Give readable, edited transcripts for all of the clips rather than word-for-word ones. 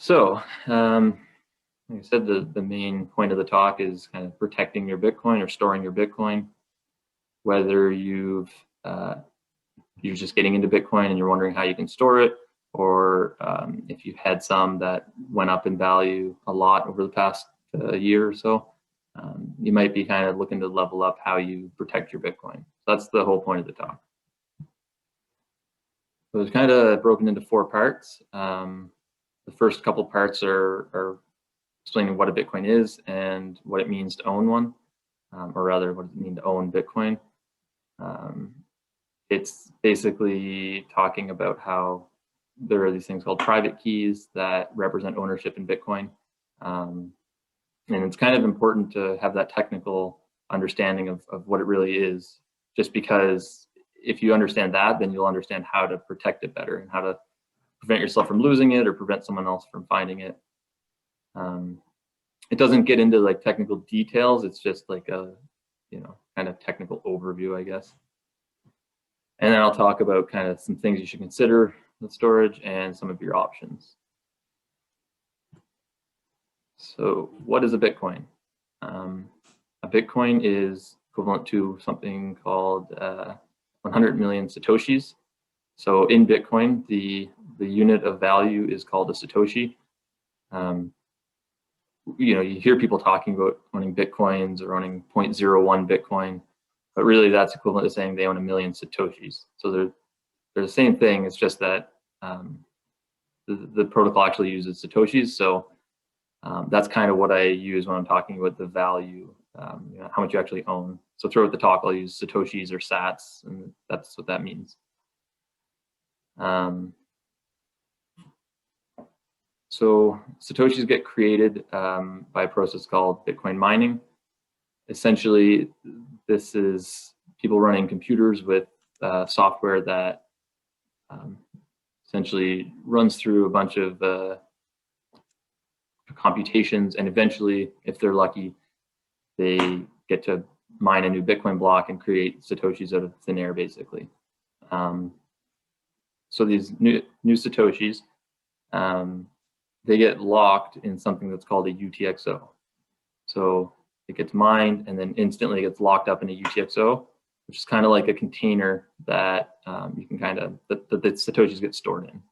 Like I said, the main point of the talk is kind of protecting your Bitcoin or storing your Bitcoin. Whether you're just getting into Bitcoin and you're wondering how you can store it, or if you've had some that went up in value a lot over the past year or so, you might be kind of looking to level up how you protect your Bitcoin. So that's the whole point of the talk. So it's kind of broken into 4 parts. The first couple parts are explaining what a Bitcoin is and what it means to own one, or rather what it means to own Bitcoin. It's basically talking about how there are these things called private keys that represent ownership in Bitcoin. And it's kind of important to have that technical understanding of what it really is, just because if you understand that, then you'll understand how to protect it better and how to prevent yourself from losing it or prevent someone else from finding it. It doesn't get into like technical details. It's just like a, kind of technical overview, I guess. And then I'll talk about kind of some things you should consider with storage and some of your options. So what is a Bitcoin? A Bitcoin is equivalent to something called 100 million Satoshis. So in Bitcoin, the unit of value is called a Satoshi. You hear people talking about owning Bitcoins or owning 0.01 Bitcoin, but really that's equivalent to saying they own 1 million Satoshis. So they're the same thing. It's just that the protocol actually uses Satoshis. So that's kind of what I use when I'm talking about the value, how much you actually own. So throughout the talk, I'll use Satoshis or sats, and that's what that means. So Satoshis get created by a process called Bitcoin mining. Essentially, this is people running computers with software that essentially runs through a bunch of computations, and eventually, if they're lucky, they get to mine a new Bitcoin block and create Satoshis out of thin air, basically. So these new Satoshis, they get locked in something that's called a UTXO. So it gets mined and then instantly gets locked up in a UTXO, which is kind of like a container that you can that the Satoshis get stored in.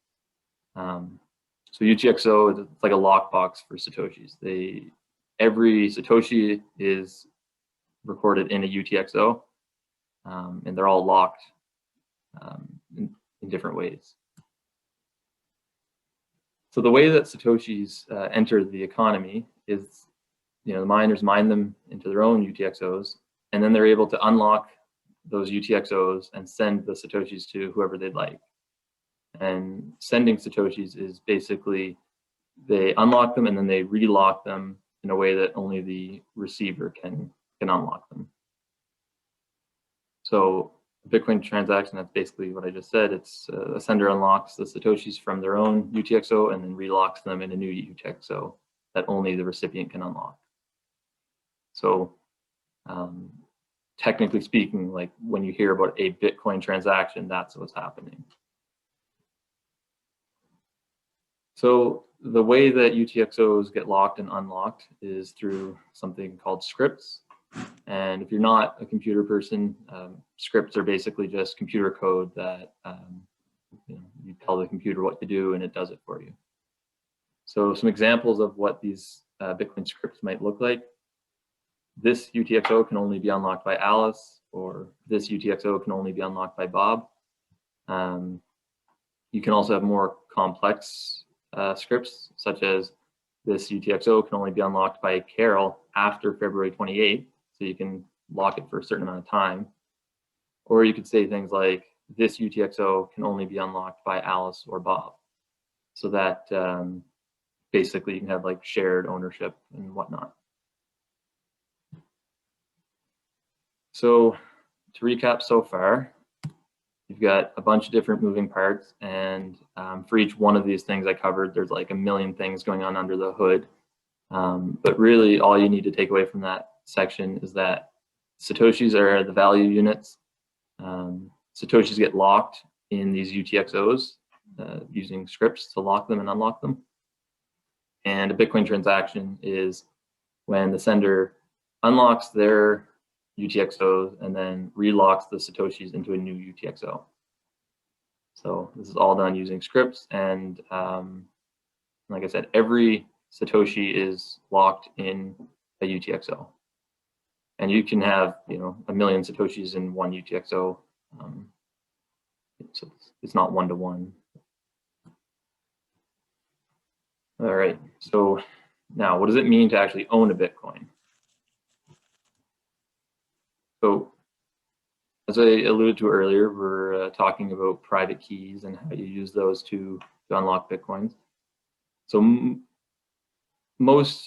So UTXO is like a lockbox for Satoshis. Every Satoshi is recorded in a UTXO, and they're all locked in different ways. So the way that Satoshis enter the economy is, the miners mine them into their own UTXOs, and then they're able to unlock those UTXOs and send the Satoshis to whoever they'd like. And sending Satoshis is basically they unlock them and then they relock them in a way that only the receiver can unlock them. So Bitcoin transaction, that's basically what I just said. It's a sender unlocks the Satoshis from their own UTXO and then relocks them in a new UTXO that only the recipient can unlock. So technically speaking, like when you hear about a Bitcoin transaction, that's what's happening. So the way that UTXOs get locked and unlocked is through something called scripts. And if you're not a computer person, scripts are basically just computer code that you tell the computer what to do and it does it for you. So some examples of what these Bitcoin scripts might look like. This UTXO can only be unlocked by Alice, or this UTXO can only be unlocked by Bob. You can also have more complex scripts, such as this UTXO can only be unlocked by Carol after February 28th, so you can lock it for a certain amount of time. Or you could say things like, this UTXO can only be unlocked by Alice or Bob, so that basically you can have like shared ownership and whatnot. So to recap so far, you've got a bunch of different moving parts, and for each one of these things I covered, there's like a million things going on under the hood. But really all you need to take away from that section is that Satoshis are the value units. Satoshis get locked in these UTXOs using scripts to lock them and unlock them. And a Bitcoin transaction is when the sender unlocks their UTXO and then relocks the Satoshis into a new UTXO. So this is all done using scripts, and like I said, every Satoshi is locked in a UTXO. And you can have, you know, 1 million Satoshis in one UTXO. So it's not one-to-one. All right, so now what does it mean to actually own a Bitcoin? So as I alluded to earlier, we're talking about private keys and how you use those to unlock Bitcoins. So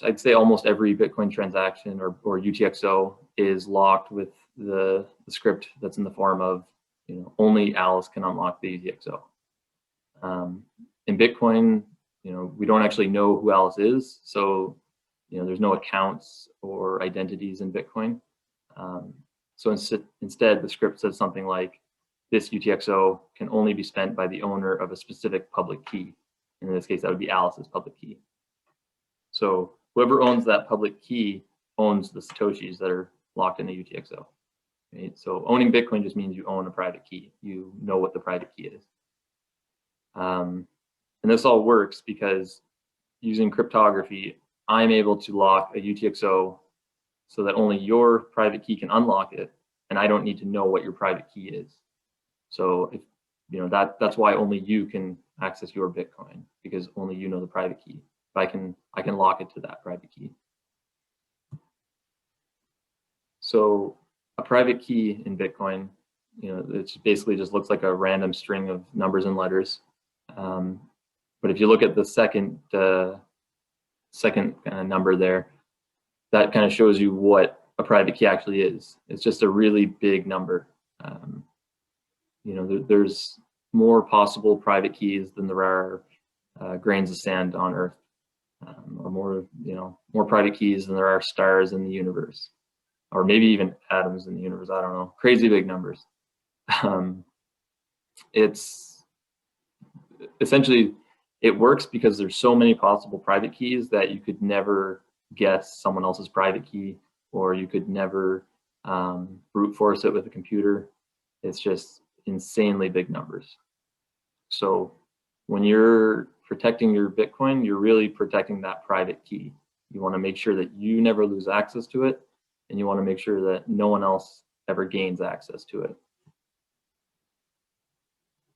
I'd say almost every Bitcoin transaction or UTXO is locked with the script that's in the form of, you know, only Alice can unlock the UTXO. In Bitcoin, you know, we don't actually know who Alice is, so, you know, there's no accounts or identities in Bitcoin. So instead, the script says something like, this UTXO can only be spent by the owner of a specific public key. In this case, that would be Alice's public key. So whoever owns that public key owns the Satoshis that are locked in a UTXO. Right? So owning Bitcoin just means you own a private key. You know what the private key is. And this all works because using cryptography, I'm able to lock a UTXO so that only your private key can unlock it, and I don't need to know what your private key is. So if you know that's why only you can access your Bitcoin, because only you know the private key. But I can lock it to that private key. So a private key in Bitcoin, you know, it basically just looks like a random string of numbers and letters. But if you look at the second number there, that kind of shows you what a private key actually is. It's just a really big number. You know, there's more possible private keys than there are grains of sand on Earth, or more private keys than there are stars in the universe, or maybe even atoms in the universe. I don't know. Crazy big numbers. It's essentially, it works because there's so many possible private keys that you could never guess someone else's private key, or you could never brute force it with a computer. It's just insanely big numbers. So when you're protecting your Bitcoin, you're really protecting that private key. You want to make sure that you never lose access to it, and you want to make sure that no one else ever gains access to it.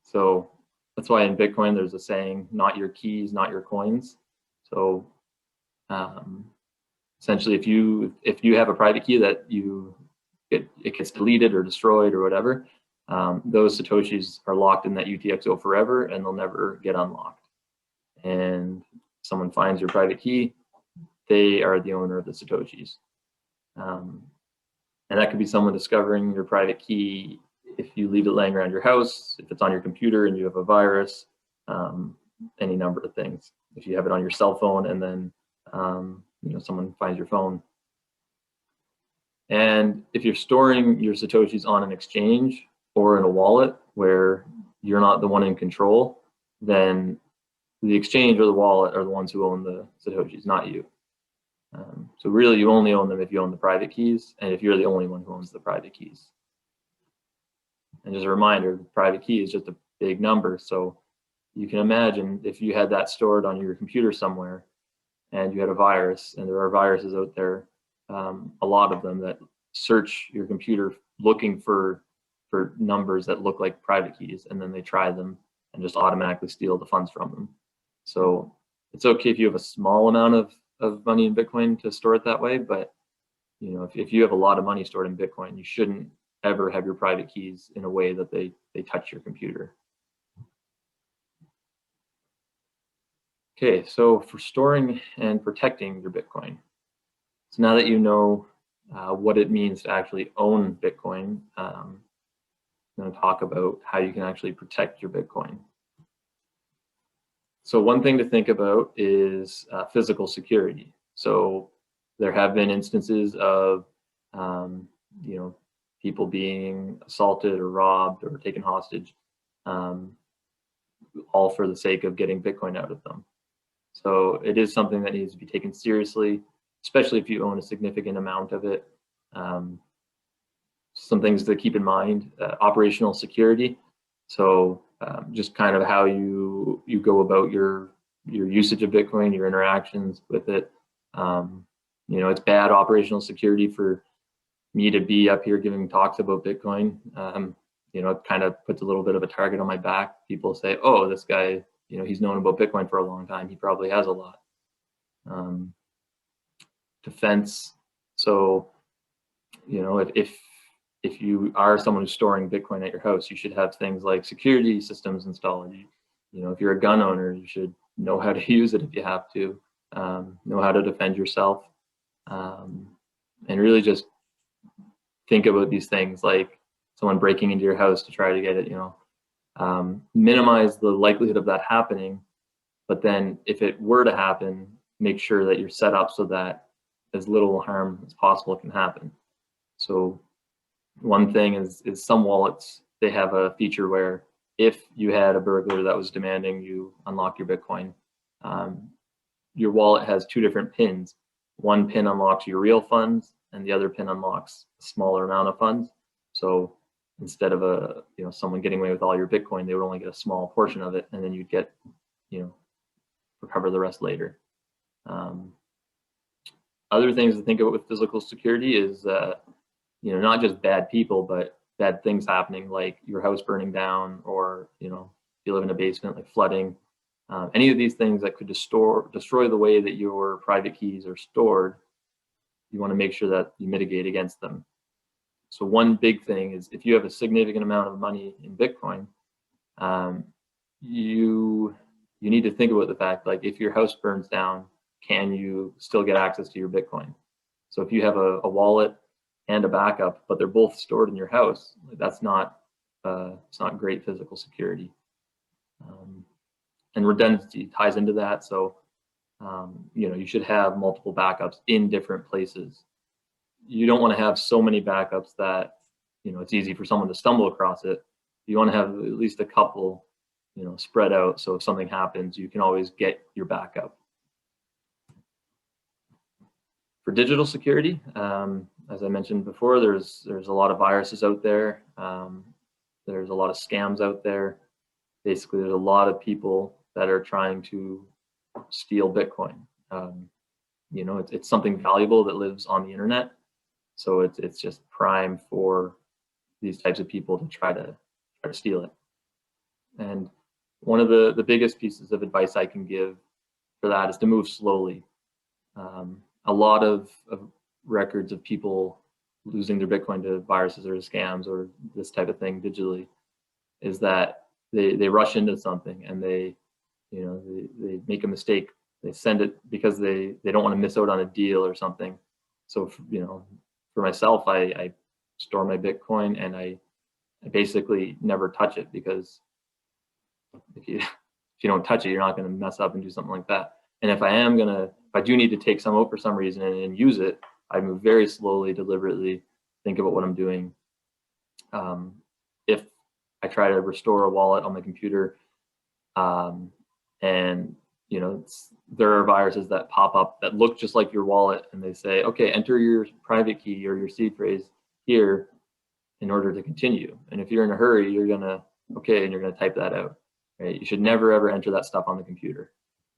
So that's why in Bitcoin there's a saying, not your keys, not your coins. So essentially, if you have a private key that it gets deleted or destroyed or whatever, those Satoshis are locked in that UTXO forever, and they'll never get unlocked. And someone finds your private key, they are the owner of the Satoshis. And that could be someone discovering your private key if you leave it laying around your house, if it's on your computer and you have a virus, any number of things. If you have it on your cell phone and then you know, someone finds your phone. And if you're storing your Satoshis on an exchange or in a wallet where you're not the one in control, then the exchange or the wallet are the ones who own the Satoshis, not you. So really, you only own them if you own the private keys, and if you're the only one who owns the private keys. And just a reminder, the private key is just a big number. So you can imagine if you had that stored on your computer somewhere and you had a virus, and there are viruses out there, a lot of them that search your computer looking for numbers that look like private keys, and then they try them and just automatically steal the funds from them. So it's okay if you have a small amount of money in Bitcoin to store it that way, but you know, if you have a lot of money stored in Bitcoin, you shouldn't ever have your private keys in a way that they touch your computer. Okay, so for storing and protecting your Bitcoin. So now that you know what it means to actually own Bitcoin, I'm going to talk about how you can actually protect your Bitcoin. So one thing to think about is physical security. So there have been instances of you know, people being assaulted or robbed or taken hostage, all for the sake of getting Bitcoin out of them. So it is something that needs to be taken seriously, especially if you own a significant amount of it. Some things to keep in mind: operational security. So just kind of how you go about your usage of Bitcoin, your interactions with it. It's bad operational security for me to be up here giving talks about Bitcoin. It kind of puts a little bit of a target on my back. People say, "Oh, this guy, he's known about Bitcoin for a long time. He probably has a lot." Defense. So, if you are someone who's storing Bitcoin at your house, you should have things like security systems installed. If you're a gun owner, you should know how to use it if you have to, know how to defend yourself, and really just think about these things like someone breaking into your house to try to get it, minimize the likelihood of that happening. But then if it were to happen, make sure that you're set up so that as little harm as possible can happen. So one thing is some wallets, they have a feature where if you had a burglar that was demanding you unlock your Bitcoin, your wallet has two different pins. One pin unlocks your real funds and the other pin unlocks a smaller amount of funds. So instead of someone getting away with all your Bitcoin, they would only get a small portion of it, and then you'd get, recover the rest later. Other things to think about with physical security is, not just bad people, but bad things happening, like your house burning down, or, if you live in a basement, like flooding. Any of these things that could destroy the way that your private keys are stored, you want to make sure that you mitigate against them. So one big thing is, if you have a significant amount of money in Bitcoin, you need to think about the fact, like, if your house burns down, can you still get access to your Bitcoin? So if you have a wallet and a backup, but they're both stored in your house, that's not it's not great physical security. And redundancy ties into that. So you should have multiple backups in different places. You don't want to have so many backups that it's easy for someone to stumble across it. You want to have at least a couple spread out, so if something happens, you can always get your backup. For digital security, as I mentioned before, there's a lot of viruses out there. There's a lot of scams out there. Basically, there's a lot of people that are trying to steal Bitcoin. It's something valuable that lives on the internet, so it's just prime for these types of people to try to steal it. And one of the biggest pieces of advice I can give for that is to move slowly. A lot of records of people losing their Bitcoin to viruses or scams or this type of thing digitally is that they rush into something, and they make a mistake. They send it because they don't want to miss out on a deal or something. So for myself, I store my Bitcoin, and I basically never touch it, because if you don't touch it, you're not going to mess up and do something like that. And if I do need to take some out for some reason and use it, I move very slowly, deliberately, think about what I'm doing. If I try to restore a wallet on my computer, and there are viruses that pop up that look just like your wallet, and they say, okay, enter your private key or your seed phrase here in order to continue. And if you're in a hurry, you're gonna type that out. Right? You should never ever enter that stuff on the computer.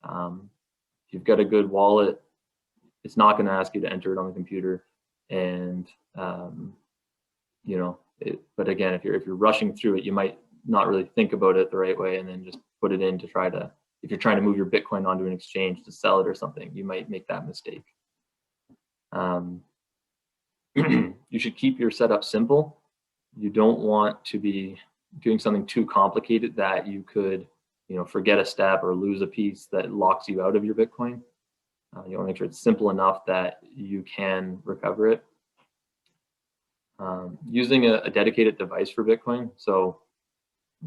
If you've got a good wallet, it's not going to ask you to enter it on the computer. And but again, if you're rushing through it, you might not really think about it the right way, and then just put it in to try to, if you're trying to move your Bitcoin onto an exchange to sell it or something, you might make that mistake. You should keep your setup simple. You don't want to be doing something too complicated that you could, forget a step or lose a piece that locks you out of your Bitcoin. You want to make sure it's simple enough that you can recover it. Using a dedicated device for Bitcoin. So,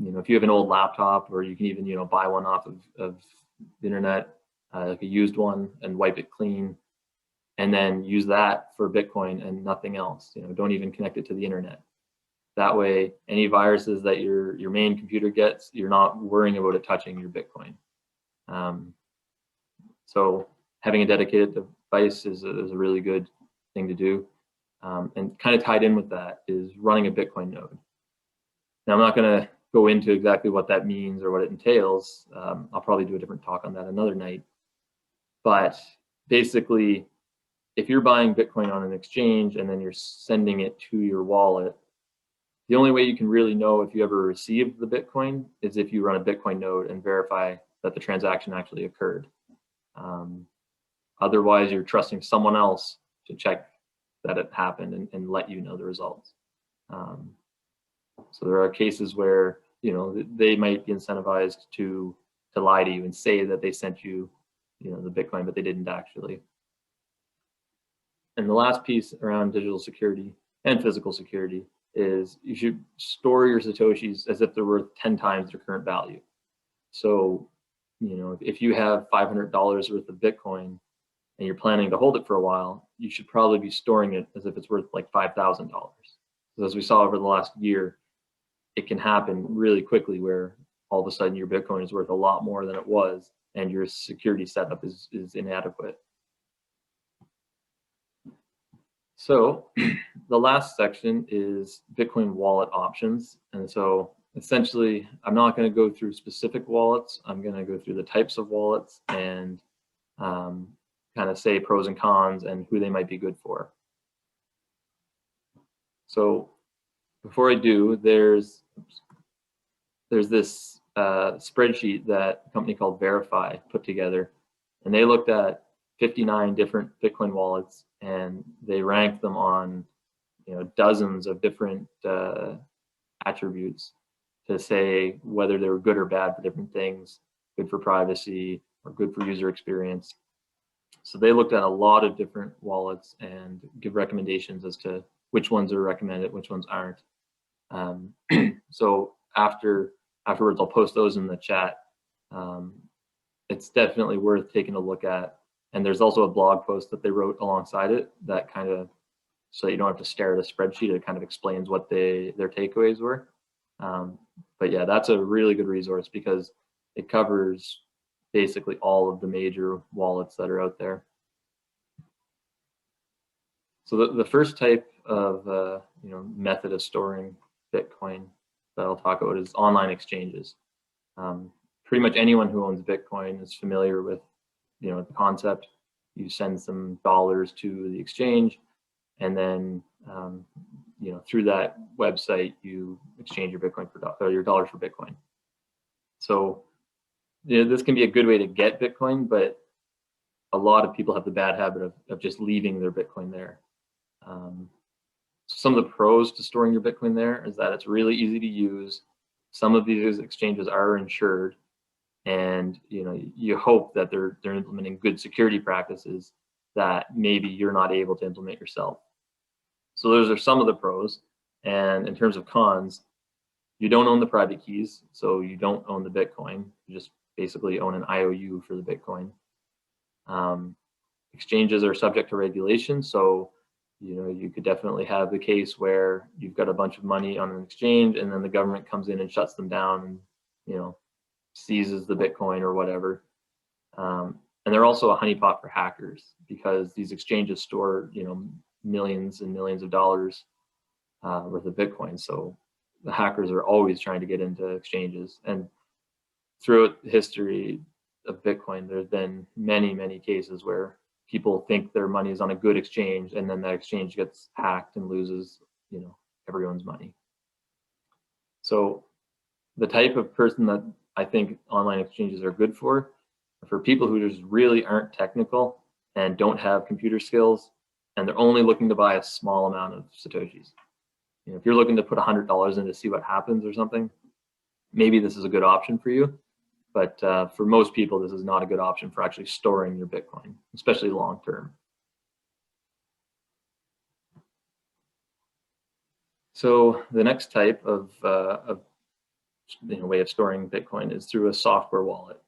if you have an old laptop, or you can even, buy one off of the internet, like a used one, and wipe it clean, and then use that for Bitcoin and nothing else. Don't even connect it to the internet. That way, any viruses that your main computer gets, you're not worrying about it touching your Bitcoin. So having a dedicated device is a really good thing to do. And kind of tied in with that is running a Bitcoin node. Now, I'm not going to go into exactly what that means or what it entails. I'll probably do a different talk on that another night. But basically, if you're buying Bitcoin on an exchange and then you're sending it to your wallet, the only way you can really know if you ever received the Bitcoin is if you run a Bitcoin node and verify that the transaction actually occurred. Otherwise, you're trusting someone else to check that it happened and let you know the results. So there are cases where, you know, they might be incentivized to lie to you and say that they sent you, you know, the Bitcoin, but they didn't actually. And the last piece around digital security and physical security is you should store your Satoshis as if they're worth 10 times their current value. So, you know, if you have $500 worth of Bitcoin and you're planning to hold it for a while, you should probably be storing it as if it's worth like $5,000. So as we saw over the last year, it can happen really quickly where all of a sudden your Bitcoin is worth a lot more than it was and your security setup is inadequate. So the last section is Bitcoin wallet options. And so essentially, I'm not going to go through specific wallets. I'm going to go through the types of wallets and kind of say pros and cons and who they might be good for. So before I do, there's this spreadsheet that a company called Verify put together, and they looked at 59 different Bitcoin wallets and they ranked them on, you know, dozens of different attributes to say whether they were good or bad for different things, good for privacy or good for user experience. So they looked at a lot of different wallets and give recommendations as to which ones are recommended, which ones aren't. So afterwards, I'll post those in the chat. It's definitely worth taking a look at. And there's also a blog post that they wrote alongside it that kind of, so you don't have to stare at a spreadsheet, it kind of explains what their takeaways were. But yeah, that's a really good resource because it covers basically all of the major wallets that are out there. So the first type of you know, method of storing Bitcoin that I'll talk about is online exchanges. Pretty much anyone who owns Bitcoin is familiar with, you know, the concept. You send some dollars to the exchange, and then you know, through that website you exchange your Bitcoin for your dollars for Bitcoin. So you know, this can be a good way to get Bitcoin, but a lot of people have the bad habit of just leaving their Bitcoin there. Some of the pros to storing your Bitcoin there is that it's really easy to use. Some of these exchanges are insured, and you know, you hope that they're implementing good security practices that maybe you're not able to implement yourself. So those are some of the pros. And in terms of cons, you don't own the private keys, so you don't own the Bitcoin. You just basically own an IOU for the Bitcoin. Exchanges are subject to regulation, so you know, you could definitely have the case where you've got a bunch of money on an exchange and then the government comes in and shuts them down and, you know, seizes the Bitcoin or whatever. And they're also a honeypot for hackers because these exchanges store, you know, millions and millions of dollars worth of Bitcoin. So the hackers are always trying to get into exchanges. And throughout history of Bitcoin, there's been many, many cases where people think their money is on a good exchange and then that exchange gets hacked and loses, you know, everyone's money. So the type of person that I think online exchanges are good for people who just really aren't technical and don't have computer skills, and they're only looking to buy a small amount of Satoshis. You know, if you're looking to put $100 in to see what happens or something, maybe this is a good option for you. But for most people, this is not a good option for actually storing your Bitcoin, especially long term. So the next type of you know, way of storing Bitcoin is through a software wallet.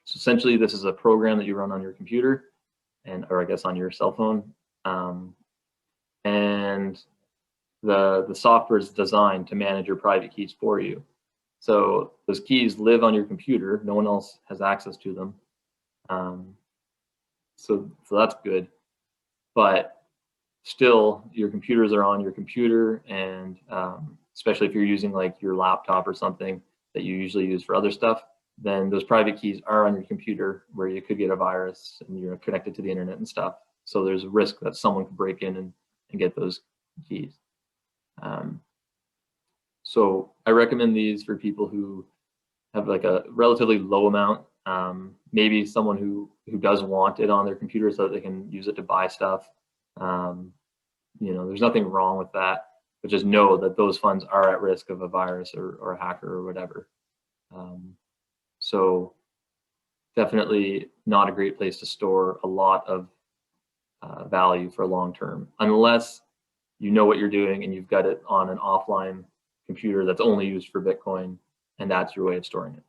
So essentially, this is a program that you run on your computer, or I guess on your cell phone, and the software is designed to manage your private keys for you. So those keys live on your computer. No one else has access to them. So that's good. But still, your computers are on your computer, and especially if you're using like your laptop or something that you usually use for other stuff, then those private keys are on your computer where you could get a virus and you're connected to the internet and stuff. So there's a risk that someone could break in and get those keys. So I recommend these for people who have like a relatively low amount, maybe someone who does want it on their computer so that they can use it to buy stuff. You know, there's nothing wrong with that, but just know that those funds are at risk of a virus or a hacker or whatever. So definitely not a great place to store a lot of value for long term, unless you know what you're doing and you've got it on an offline computer that's only used for Bitcoin, and that's your way of storing it.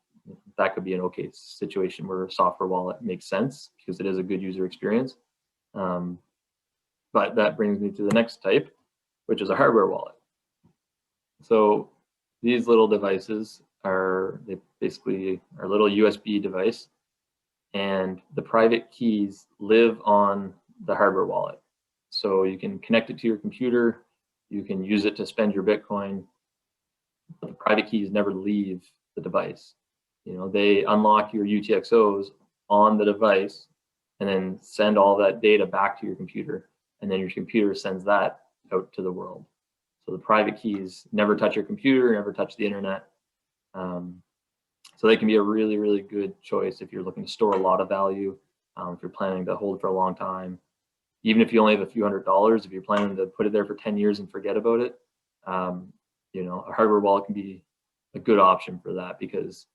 That could be an okay situation where a software wallet makes sense because it is a good user experience. But that brings me to the next type, which is a hardware wallet. So these little devices they basically are a little USB device, and the private keys live on the hardware wallet. So you can connect it to your computer, you can use it to spend your Bitcoin, but the private keys never leave the device. You know, they unlock your UTXOs on the device and then send all that data back to your computer, and then your computer sends that out to the world. So the private keys never touch your computer, never touch the internet. So they can be a really, really good choice if you're looking to store a lot of value, if you're planning to hold it for a long time. Even if you only have a few $100s, if you're planning to put it there for 10 years and forget about it, you know, a hardware wallet can be a good option for that, because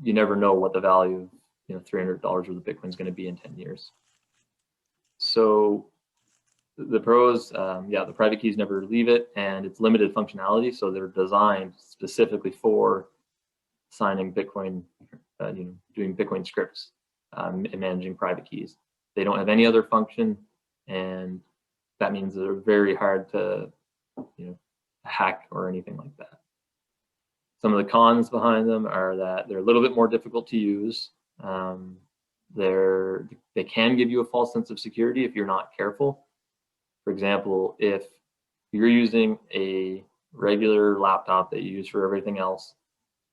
you never know what the value of, you know, $300 worth of Bitcoin is going to be in 10 years. So the pros, yeah, the private keys never leave it, and it's limited functionality. So they're designed specifically for signing Bitcoin, you know, doing Bitcoin scripts and managing private keys. They don't have any other function, and that means they're very hard to, you know, hack or anything like that. Some of the cons behind them are that they're a little bit more difficult to use. They can give you a false sense of security if you're not careful. For example, if you're using a regular laptop that you use for everything else,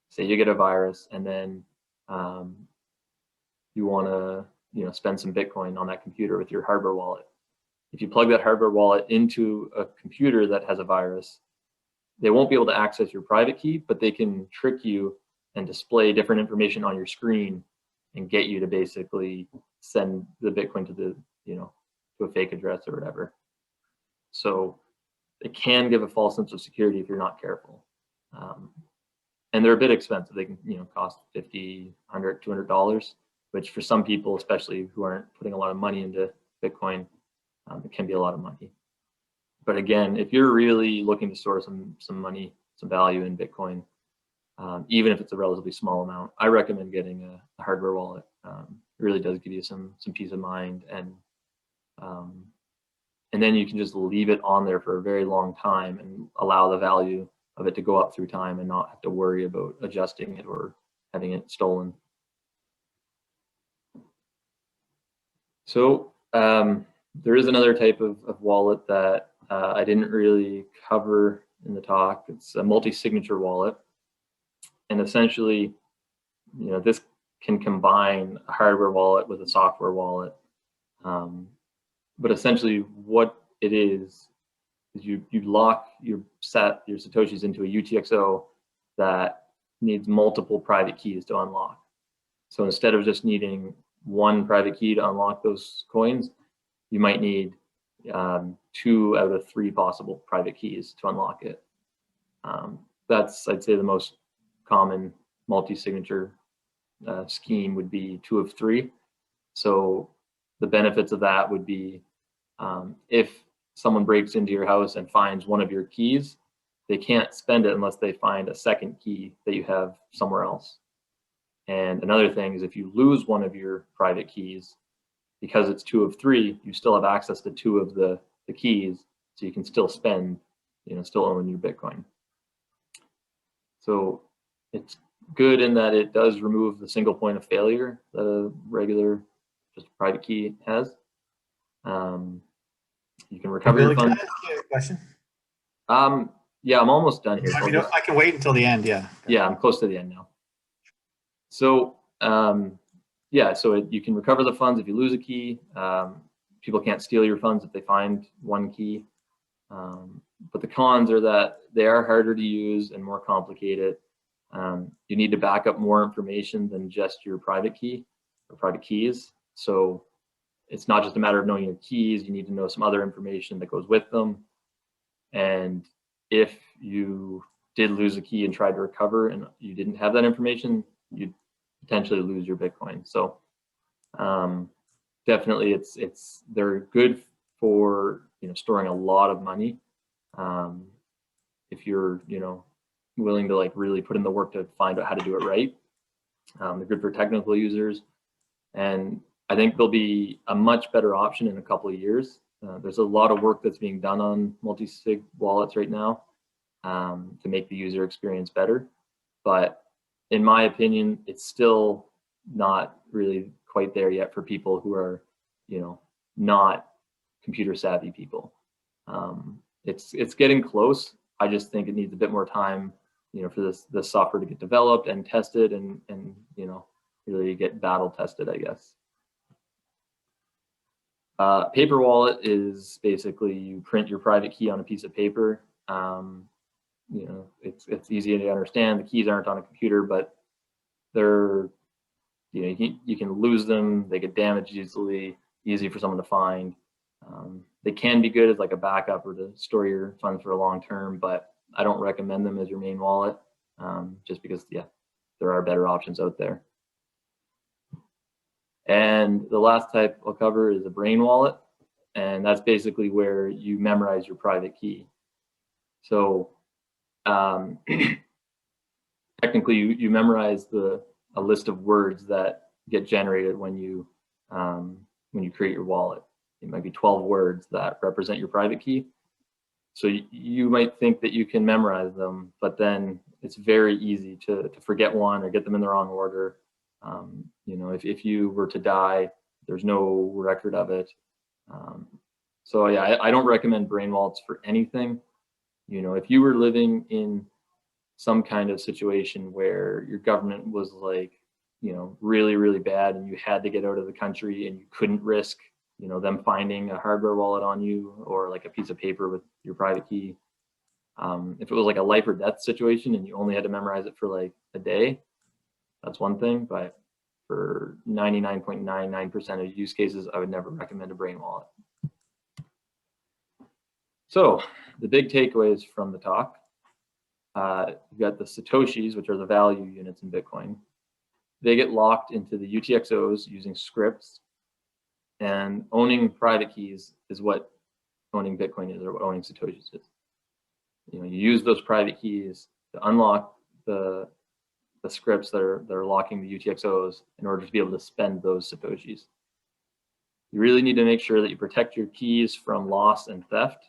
say you get a virus, and then you want to, you know, spend some Bitcoin on that computer with your hardware wallet. If you plug that hardware wallet into a computer that has a virus, they won't be able to access your private key, but they can trick you and display different information on your screen and get you to basically send the Bitcoin to the, you know, to a fake address or whatever. So it can give a false sense of security if you're not careful. And they're a bit expensive. They can, you know, cost $50, $100, $200, which for some people, especially who aren't putting a lot of money into Bitcoin, it can be a lot of money. But again, if you're really looking to store some money, some value in Bitcoin, even if it's a relatively small amount, I recommend getting a hardware wallet. It really does give you some peace of mind, and then you can just leave it on there for a very long time and allow the value of it to go up through time and not have to worry about adjusting it or having it stolen. So there is another type of wallet that I didn't really cover in the talk. It's a multi-signature wallet. And essentially, you know, this can combine a hardware wallet with a software wallet. But essentially what it is you lock your Satoshis into a UTXO that needs multiple private keys to unlock. So instead of just needing one private key to unlock those coins, you might need 2 out of 3 possible private keys to unlock it. That's, I'd say, the most common multi-signature scheme would be 2 of 3. So the benefits of that would be if someone breaks into your house and finds one of your keys, they can't spend it unless they find a second key that you have somewhere else. And another thing is, if you lose one of your private keys, because it's 2 of 3, you still have access to 2 of the keys, so you can still spend, you know, still own your Bitcoin. So it's good in that it does remove the single point of failure that a regular just a private key has. You can recover your funds. Can I ask you a question? Yeah, I'm almost done here. I mean, I can wait until the end. Yeah. Yeah, I'm close to the end now. So yeah, so you can recover the funds if you lose a key. People can't steal your funds if they find one key. But the cons are that they are harder to use and more complicated. You need to back up more information than just your private key or private keys. So it's not just a matter of knowing your keys, you need to know some other information that goes with them. And if you did lose a key and tried to recover and you didn't have that information, you'd potentially lose your Bitcoin. So definitely they're good for, storing a lot of money. If you're, willing to like really put in the work to find out how to do it right. They're good for technical users. And I think they'll be a much better option in a couple of years. There's a lot of work that's being done on multi-sig wallets right now to make the user experience better. But in my opinion, it's still not really quite there yet for people who are, not computer savvy people. It's getting close. I just think it needs a bit more time, for this software to get developed and tested and really get battle tested, I guess. Paper wallet is basically you print your private key on a piece of paper. It's easy to understand. The keys aren't on a computer, but they're, you can lose them. They get damaged easily, easy for someone to find. They can be good as like a backup or to store your funds for a long term, but I don't recommend them as your main wallet, just because, there are better options out there. And the last type I'll cover is a brain wallet. And that's basically where you memorize your private key. So technically you memorize a list of words that get generated when you create your wallet. It might be 12 words that represent your private key. So you might think that you can memorize them, but then it's very easy to forget one or get them in the wrong order. If you were to die, there's no record of it. So yeah, I don't recommend brain wallets for anything. If you were living in some kind of situation where your government was like, really, really bad and you had to get out of the country and you couldn't risk, them finding a hardware wallet on you or like a piece of paper with your private key. If it was like a life or death situation and you only had to memorize it for like a day, that's one thing. But for 99.99% of use cases, I would never recommend a brain wallet. So the big takeaways from the talk, you've got the Satoshis, which are the value units in Bitcoin. They get locked into the UTXOs using scripts, and owning private keys is what owning Bitcoin is, or what owning Satoshis is. You use those private keys to unlock the scripts that are locking the UTXOs in order to be able to spend those Satoshis. You really need to make sure that you protect your keys from loss and theft,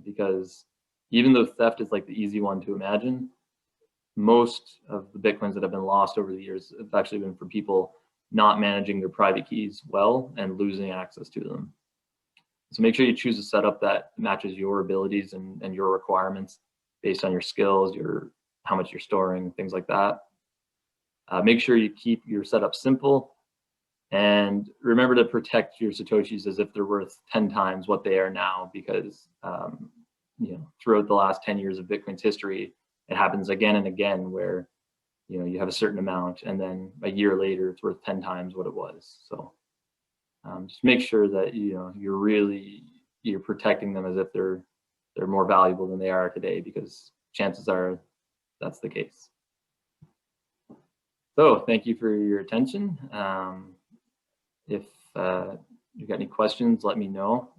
because even though theft is like the easy one to imagine, most of the Bitcoins that have been lost over the years have actually been from people not managing their private keys well and losing access to them. So make sure you choose a setup that matches your abilities and your requirements based on your skills, how much you're storing, things like that. Make sure you keep your setup simple, and remember to protect your Satoshis as if they're worth 10 times what they are now, because throughout the last 10 years of Bitcoin's history, it happens again and again where you have a certain amount and then a year later it's worth 10 times what it was. So just make sure that you're protecting them as if they're more valuable than they are today, because chances are that's the case. So thank you for your attention. If you've got any questions, let me know.